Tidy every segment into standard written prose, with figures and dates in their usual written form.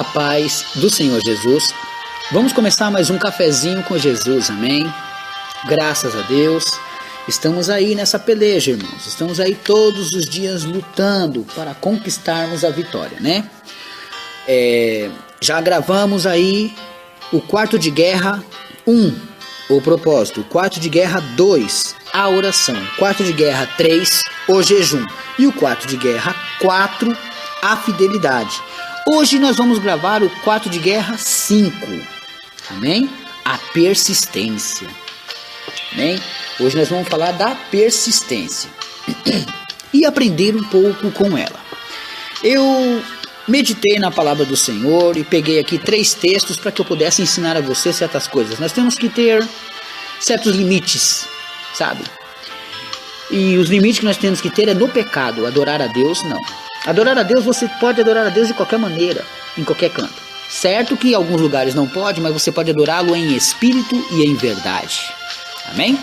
A paz do Senhor Jesus. Vamos começar mais um cafezinho com Jesus, amém? Graças a Deus. Estamos aí nessa peleja, irmãos. Estamos aí todos os dias lutando para conquistarmos a vitória, né? Já gravamos aí o quarto de guerra 1, o propósito. O quarto de guerra 2, a oração. Quarto de guerra 3, o jejum. E o quarto de guerra 4, a fidelidade. Hoje nós vamos gravar o quarto de guerra 5, amém? A persistência, amém? Hoje nós vamos falar da persistência e aprender um pouco com ela. Eu meditei na palavra do Senhor e peguei aqui 3 textos para que eu pudesse ensinar a você certas coisas. Nós temos que ter certos limites, sabe? E os limites que nós temos que ter é no pecado. Adorar a Deus, não. Adorar a Deus, você pode adorar a Deus de qualquer maneira, em qualquer canto. Certo que em alguns lugares não pode, mas você pode adorá-lo em espírito e em verdade. Amém?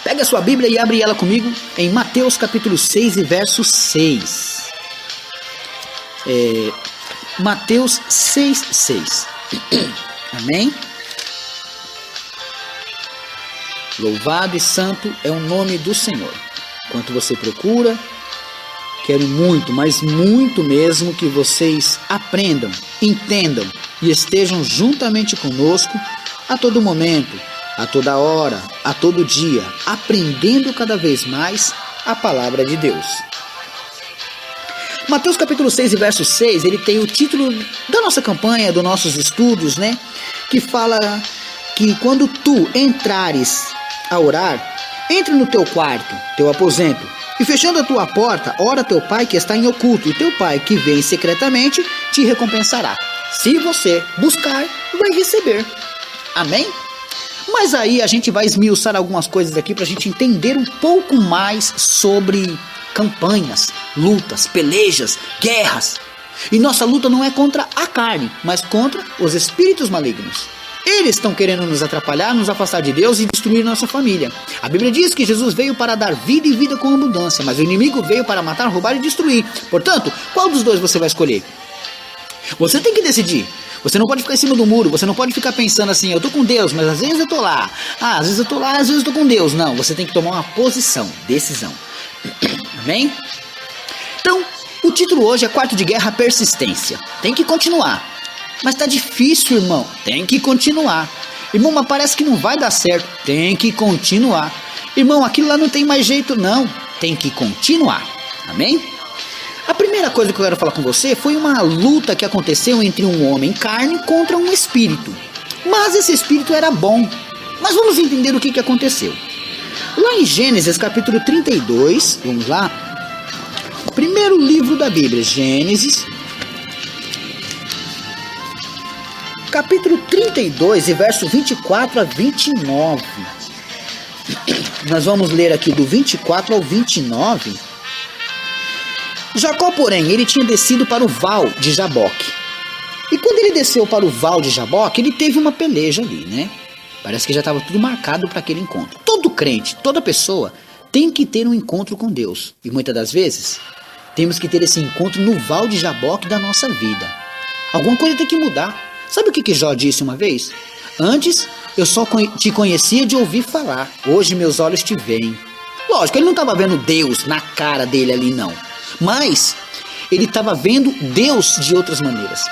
Pega a sua Bíblia e abre ela comigo em Mateus capítulo 6 e verso 6. Mateus 6, 6. Amém? Louvado e santo é o nome do Senhor. Enquanto você procura, quero muito, mas muito mesmo que vocês aprendam, entendam e estejam juntamente conosco a todo momento, a toda hora, a todo dia, aprendendo cada vez mais a palavra de Deus. Mateus capítulo 6 e verso 6, ele tem o título da nossa campanha, dos nossos estudos, né? Que fala que quando tu entrares a orar, entre no teu quarto, teu aposento, e fechando a tua porta, ora teu pai que está em oculto, e teu pai que vem secretamente te recompensará. Se você buscar, vai receber. Amém? Mas aí a gente vai esmiuçar algumas coisas aqui para a gente entender um pouco mais sobre campanhas, lutas, pelejas, guerras. E nossa luta não é contra a carne, mas contra os espíritos malignos. Eles estão querendo nos atrapalhar, nos afastar de Deus e destruir nossa família. A Bíblia diz que Jesus veio para dar vida e vida com abundância, mas o inimigo veio para matar, roubar e destruir. Portanto, qual dos dois você vai escolher? Você tem que decidir. Você não pode ficar em cima do muro, você não pode ficar pensando assim, eu tô com Deus, mas às vezes eu tô lá. Às vezes eu tô lá, às vezes eu tô com Deus. Não, você tem que tomar uma posição, decisão. Amém? Então, o título hoje é Quarto de Guerra Persistência. Tem que continuar. Mas tá difícil, irmão. Tem que continuar. Irmão, mas parece que não vai dar certo. Tem que continuar. Irmão, aquilo lá não tem mais jeito, não. Tem que continuar. Amém? A primeira coisa que eu quero falar com você foi uma luta que aconteceu entre um homem carne contra um espírito. Mas esse espírito era bom. Mas vamos entender o que aconteceu. Lá em Gênesis capítulo 32, vamos lá. O primeiro livro da Bíblia, Gênesis capítulo 32 e verso 24 a 29. Nós vamos ler aqui do 24 ao 29. Jacó, porém, ele tinha descido para o val de Jaboque. E quando ele desceu para o val de Jaboque, ele teve uma peleja ali, né? Parece que já estava tudo marcado para aquele encontro. Todo crente, toda pessoa tem que ter um encontro com Deus. E muitas das vezes, temos que ter esse encontro no val de Jaboque da nossa vida. Alguma coisa tem que mudar. Sabe o que Jó disse uma vez? Antes, eu só te conhecia de ouvir falar. Hoje meus olhos te veem. Lógico, ele não estava vendo Deus na cara dele ali, não. Mas, ele estava vendo Deus de outras maneiras.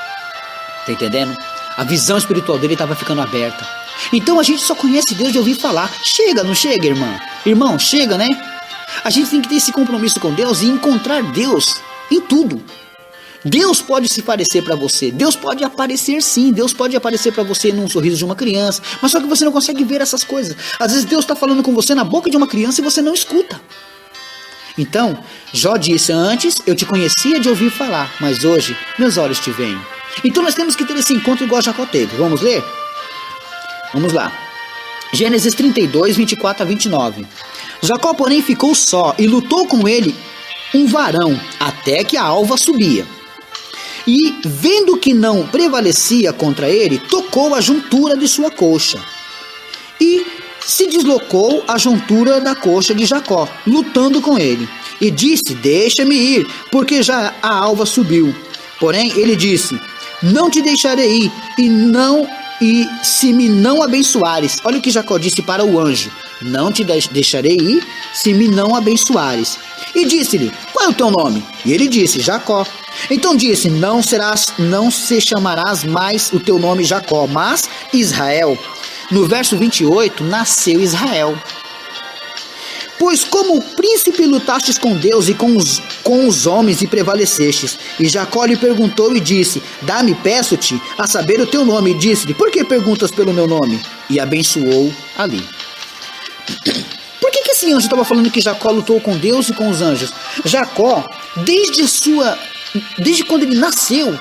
Tá entendendo? A visão espiritual dele estava ficando aberta. Então, a gente só conhece Deus de ouvir falar. Chega, não chega, irmã? Irmão, chega, né? A gente tem que ter esse compromisso com Deus e encontrar Deus em tudo. Deus pode se parecer para você, Deus pode aparecer sim, Deus pode aparecer para você num sorriso de uma criança, mas só que você não consegue ver essas coisas. Às vezes Deus está falando com você na boca de uma criança e você não escuta. Então, Jó disse, antes eu te conhecia de ouvir falar, mas hoje meus olhos te veem. Então nós temos que ter esse encontro igual Jacó teve. Vamos ler? Vamos lá. Gênesis 32, 24 a 29. Jacó, porém, ficou só e lutou com ele um varão, até que a alva subia. E, vendo que não prevalecia contra ele, tocou a juntura de sua coxa. E se deslocou a juntura da coxa de Jacó, lutando com ele. E disse, deixa-me ir, porque já a alva subiu. Porém, ele disse, não te deixarei ir, e se me não abençoares. Olha o que Jacó disse para o anjo: não te deixarei ir, se me não abençoares. E disse-lhe: qual é o teu nome? E ele disse: Jacó. Então disse: não se chamarás mais o teu nome Jacó, mas Israel. No verso 28, nasceu Israel. Pois como príncipe lutastes com Deus e com os homens e prevalecestes. E Jacó lhe perguntou e disse: dá-me, peço-te, a saber o teu nome. E disse-lhe: por que perguntas pelo meu nome? E abençoou ali. Por que esse anjo estava falando que Jacó lutou com Deus e com os anjos? Jacó, desde quando ele nasceu,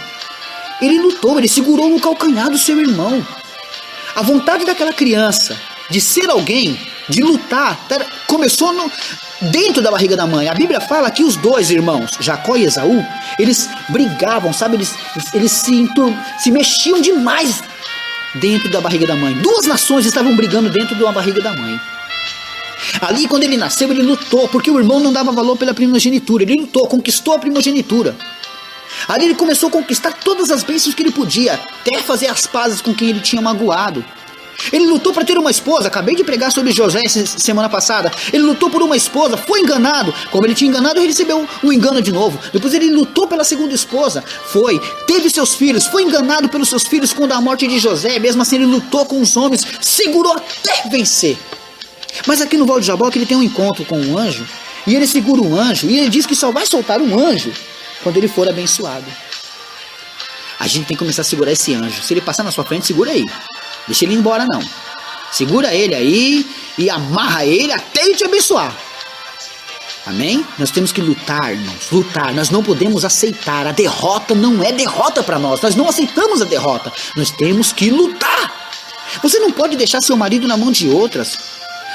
ele lutou, ele segurou no calcanhar do seu irmão. A vontade daquela criança de ser alguém, de lutar, começou dentro da barriga da mãe. A Bíblia fala que os dois irmãos, Jacó e Esaú, eles brigavam, sabe? Eles se mexiam demais dentro da barriga da mãe. Duas nações estavam brigando dentro de uma barriga da mãe. Ali, quando ele nasceu, ele lutou, porque o irmão não dava valor pela primogenitura. Ele lutou, conquistou a primogenitura. Ali ele começou a conquistar todas as bênçãos que ele podia, até fazer as pazes com quem ele tinha magoado. Ele lutou para ter uma esposa. Acabei de pregar sobre José semana passada. Ele lutou por uma esposa, foi enganado. Como ele tinha enganado, ele recebeu um engano de novo. Depois ele lutou pela segunda esposa, teve seus filhos, foi enganado pelos seus filhos quando a morte de José. Mesmo assim ele lutou com os homens, segurou até vencer. Mas aqui no Val de Jaboque ele tem um encontro com um anjo, e ele segura um anjo, e ele diz que só vai soltar um anjo quando ele for abençoado. A gente tem que começar a segurar esse anjo. Se ele passar na sua frente, segura aí. Deixa ele ir embora não. Segura ele aí e amarra ele até ele te abençoar. Amém? Nós temos que lutar, irmãos. Lutar. Nós não podemos aceitar. A derrota não é derrota para nós. Nós não aceitamos a derrota. Nós temos que lutar. Você não pode deixar seu marido na mão de outras.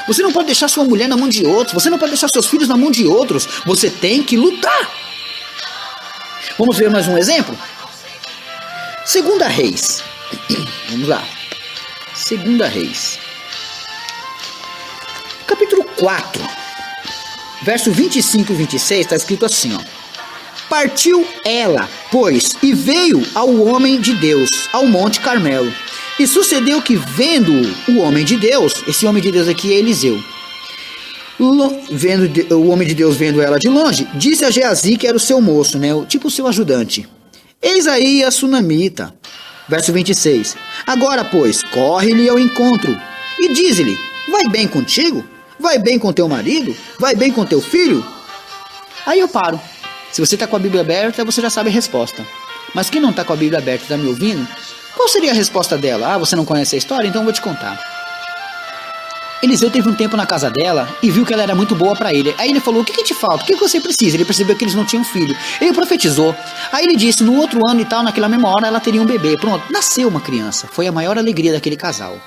Você não pode deixar sua mulher na mão de outros. Você não pode deixar seus filhos na mão de outros. Você tem que lutar. Vamos ver mais um exemplo? 2 Reis. Vamos lá. 2 Reis. Capítulo 4. Verso 25 e 26 está escrito assim, ó. Partiu ela, pois, e veio ao homem de Deus, ao Monte Carmelo. E sucedeu que, vendo o homem de Deus, esse homem de Deus aqui é Eliseu, o homem de Deus vendo ela de longe, disse a Geazi, que era o seu moço, né, tipo o seu ajudante: eis aí a sunamita. Verso 26. Agora, pois, corre-lhe ao encontro e diz-lhe: vai bem contigo? Vai bem com teu marido? Vai bem com teu filho? Aí eu paro. Se você está com a Bíblia aberta, você já sabe a resposta. Mas quem não está com a Bíblia aberta e está me ouvindo, qual seria a resposta dela? Ah, você não conhece a história? Então eu vou te contar. Eliseu teve um tempo na casa dela e viu que ela era muito boa para ele. Aí ele falou: o que te falta? O que você precisa? Ele percebeu que eles não tinham filho. Ele profetizou. Aí ele disse: no outro ano e tal, naquela mesma hora, ela teria um bebê. Pronto, nasceu uma criança. Foi a maior alegria daquele casal.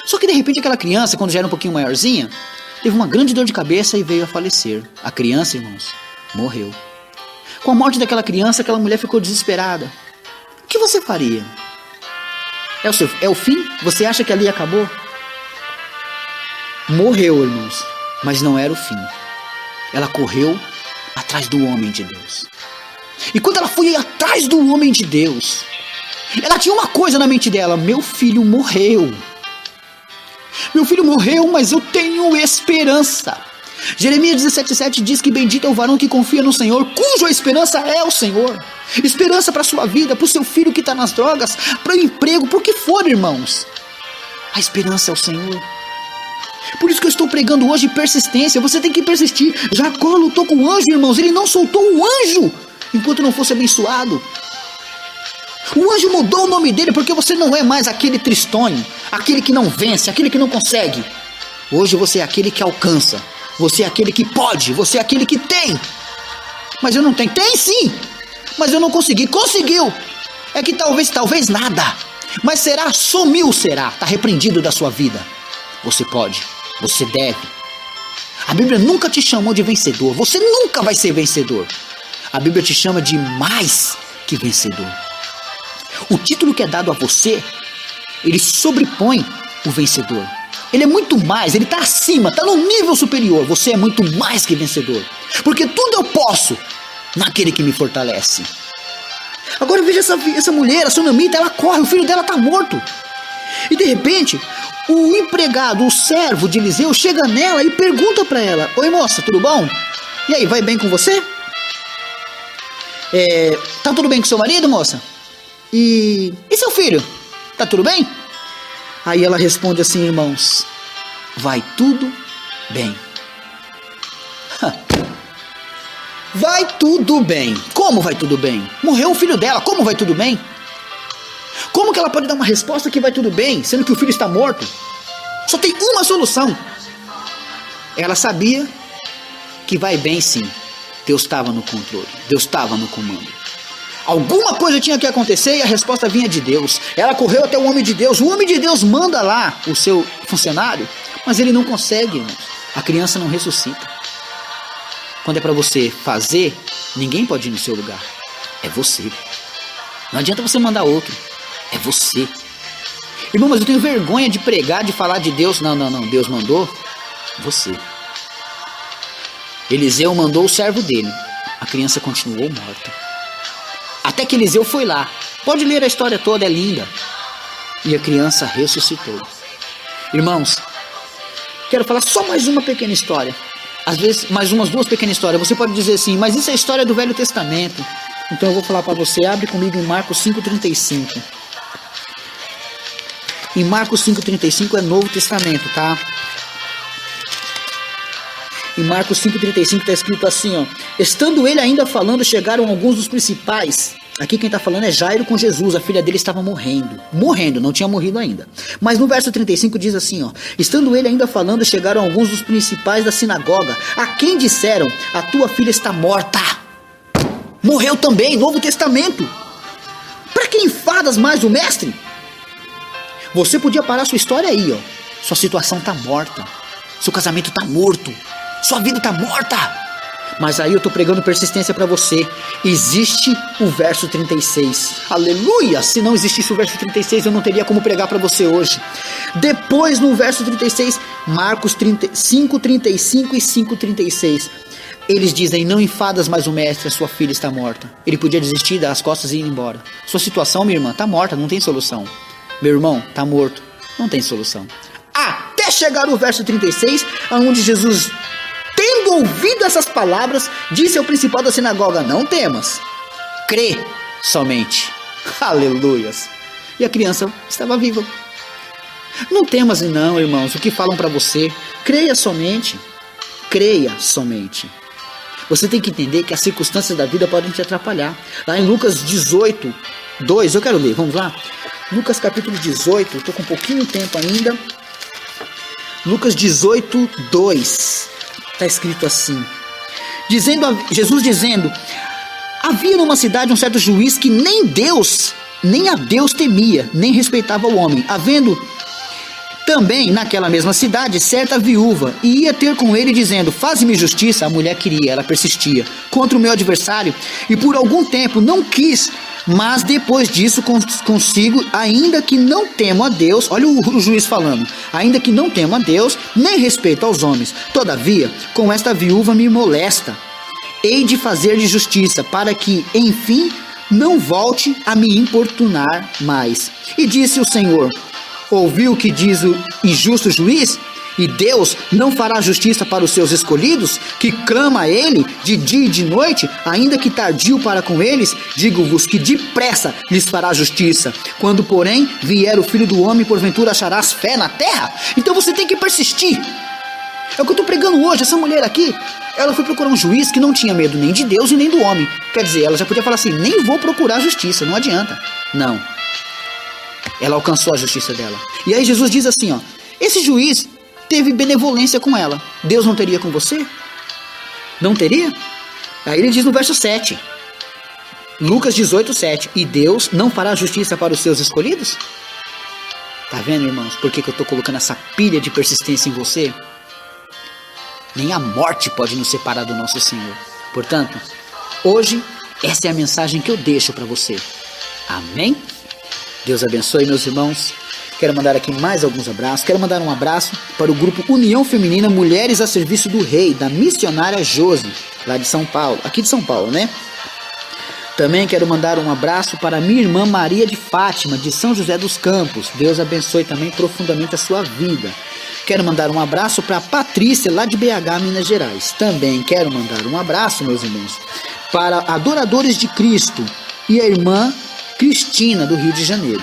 Só que de repente aquela criança, quando já era um pouquinho maiorzinha, teve uma grande dor de cabeça e veio a falecer. A criança, irmãos, morreu. Com a morte daquela criança, aquela mulher ficou desesperada. O que você faria? É o fim? Você acha que ali acabou? Morreu, irmãos, mas não era o fim. Ela correu atrás do homem de Deus. E quando ela foi atrás do homem de Deus, ela tinha uma coisa na mente dela: meu filho morreu. Meu filho morreu, mas eu tenho esperança. Jeremias 17,7 diz que bendito é o varão que confia no Senhor, cuja esperança é o Senhor. Esperança para a sua vida, para o seu filho que está nas drogas, para o emprego, por que for, irmãos. A esperança é o Senhor. Por isso que eu estou pregando hoje persistência. Você tem que persistir. Jacó lutou com o anjo, irmãos. Ele não soltou o anjo enquanto não fosse abençoado. O anjo mudou o nome dele porque você não é mais aquele tristonho, aquele que não vence, aquele que não consegue. Hoje você é aquele que alcança. Você é aquele que pode, você é aquele que tem. Mas eu não tenho. Tem sim, mas eu não consegui. Conseguiu. É que talvez nada. Mas será, sumiu será. Está repreendido da sua vida. Você pode, você deve. A Bíblia nunca te chamou de vencedor. Você nunca vai ser vencedor. A Bíblia te chama de mais que vencedor. O título que é dado a você, ele sobrepõe o vencedor. Ele é muito mais, ele está acima, está num nível superior. Você é muito mais que vencedor. Porque tudo eu posso naquele que me fortalece. Agora veja essa mulher, a sunamita, ela corre, o filho dela está morto. E de repente, o empregado, o servo de Eliseu, chega nela e pergunta para ela: oi moça, tudo bom? E aí, vai bem com você? Tá tudo bem com seu marido, moça? E seu filho? Tá tudo bem? Aí ela responde assim: irmãos, vai tudo bem. Vai tudo bem. Como vai tudo bem? Morreu o filho dela, como vai tudo bem? Como que ela pode dar uma resposta que vai tudo bem, sendo que o filho está morto? Só tem uma solução. Ela sabia que vai bem sim. Deus estava no controle, Deus estava no comando. Alguma coisa tinha que acontecer e a resposta vinha de Deus. Ela correu até o homem de Deus. O homem de Deus manda lá o seu funcionário, mas ele não consegue, irmãos. A criança não ressuscita. Quando é para você fazer, ninguém pode ir no seu lugar. É você. Não adianta você mandar outro. É você. Irmão, mas eu tenho vergonha de pregar, de falar de Deus. Não. Deus mandou você. Eliseu mandou o servo dele. A criança continuou morta. Até que Eliseu foi lá. Pode ler a história toda, é linda. E a criança ressuscitou. Irmãos, quero falar só mais uma pequena história. Às vezes, mais umas duas pequenas histórias. Você pode dizer assim, mas isso é a história do Velho Testamento. Então eu vou falar para você. Abre comigo em Marcos 5,35. Em Marcos 5,35 é Novo Testamento, tá? Em Marcos 5,35 está escrito assim, ó. Estando ele ainda falando, chegaram alguns dos principais. Aqui quem está falando é Jairo com Jesus. A filha dele estava morrendo. Morrendo, não tinha morrido ainda. Mas no verso 35 diz assim, ó. Estando ele ainda falando, chegaram alguns dos principais da sinagoga, a quem disseram: a tua filha está morta. Morreu também, Novo Testamento. Para que enfadas mais o mestre? Você podia parar sua história aí, ó. Sua situação está morta. Seu casamento está morto. Sua vida está morta. Mas aí eu estou pregando persistência para você. Existe o verso 36. Aleluia! Se não existisse o verso 36, eu não teria como pregar para você hoje. Depois, no verso 36, Marcos 5:35 e 5:36. Eles dizem: não enfadas mais o mestre, a sua filha está morta. Ele podia desistir, dar as costas e ir embora. Sua situação, minha irmã, está morta, não tem solução. Meu irmão, está morto, não tem solução. Até chegar o verso 36, onde Jesus, tendo ouvido essas palavras, disse ao principal da sinagoga: não temas, crê somente. Aleluias. E a criança estava viva. Não temas não, irmãos, o que falam para você. Creia somente. Creia somente. Você tem que entender que as circunstâncias da vida podem te atrapalhar. Lá em Lucas 18, 2, eu quero ler, vamos lá? Lucas capítulo 18, estou com um pouquinho de tempo ainda. Lucas 18, 2. Está escrito assim, Jesus dizendo: havia numa cidade um certo juiz que nem a Deus temia, nem respeitava o homem, havendo também naquela mesma cidade certa viúva, e ia ter com ele dizendo: faze-me justiça. A mulher queria, ela persistia, contra o meu adversário, e por algum tempo não quis, mas depois disso consigo, ainda que não temo a Deus, olha o juiz falando, ainda que não temo a Deus, nem respeito aos homens, todavia, com esta viúva me molesta, hei de fazer-lhe justiça, para que, enfim, não volte a me importunar mais. E disse o Senhor: ouviu o que diz o injusto juiz? E Deus não fará justiça para os seus escolhidos, que clama a Ele de dia e de noite, ainda que tardio para com eles? Digo-vos que depressa lhes fará justiça. Quando, porém, vier o Filho do Homem, porventura acharás fé na terra? Então você tem que persistir. É o que eu estou pregando hoje. Essa mulher aqui, ela foi procurar um juiz que não tinha medo nem de Deus e nem do homem. Quer dizer, ela já podia falar assim: nem vou procurar justiça, não adianta. Não. Ela alcançou a justiça dela. E aí Jesus diz assim, ó: esse juiz teve benevolência com ela. Deus não teria com você? Não teria? Aí ele diz no verso 7. Lucas 18, 7. E Deus não fará justiça para os seus escolhidos? Tá vendo, irmãos? Por que eu estou colocando essa pilha de persistência em você? Nem a morte pode nos separar do nosso Senhor. Portanto, hoje, essa é a mensagem que eu deixo para você. Amém? Deus abençoe, meus irmãos. Quero mandar aqui mais alguns abraços. Quero mandar um abraço para o grupo União Feminina Mulheres a Serviço do Rei, da missionária Josi, lá de São Paulo. Aqui de São Paulo, né? Também quero mandar um abraço para minha irmã Maria de Fátima, de São José dos Campos. Deus abençoe também profundamente a sua vida. Quero mandar um abraço para a Patrícia, lá de BH, Minas Gerais. Também quero mandar um abraço, meus irmãos, para Adoradores de Cristo e a irmã Cristina, do Rio de Janeiro.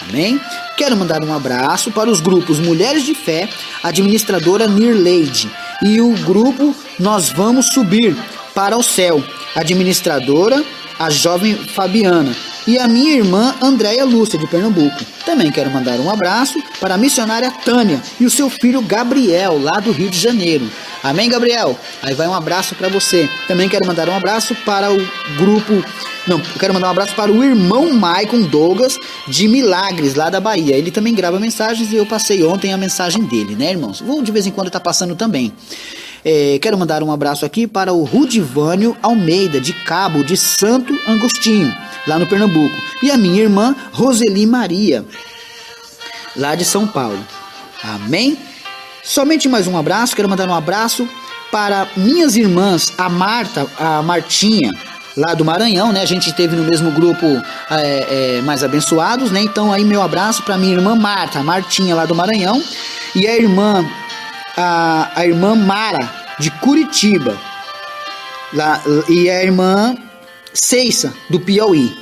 Amém? Quero mandar um abraço para os grupos Mulheres de Fé, administradora Nirleide, e o grupo Nós Vamos Subir para o Céu, administradora a jovem Fabiana, e a minha irmã Andréia Lúcia, de Pernambuco. Também quero mandar um abraço para a missionária Tânia e o seu filho Gabriel, lá do Rio de Janeiro. Amém, Gabriel? Aí vai um abraço para você. Também quero mandar um abraço para o grupo... Não, eu quero mandar um abraço para o irmão Maicon Douglas, de Milagres, lá da Bahia. Ele também grava mensagens e eu passei ontem a mensagem dele, né, irmãos? Vou de vez em quando estar passando também. Quero mandar um abraço aqui para o Rudivânio Almeida, de Cabo de Santo Agostinho, lá no Pernambuco. E a minha irmã Roseli Maria, lá de São Paulo. Amém? Somente mais um abraço. Quero mandar um abraço para minhas irmãs, a Marta, a Martinha, lá do Maranhão, né? A gente esteve no mesmo grupo Mais Abençoados, né? Então aí meu abraço para minha irmã Marta, a Martinha, lá do Maranhão, e a irmã Mara, de Curitiba, lá, e a irmã Ceissa, do Piauí.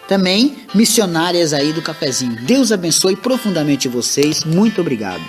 Também missionárias aí do Cafezinho. Deus abençoe profundamente vocês. Muito obrigado.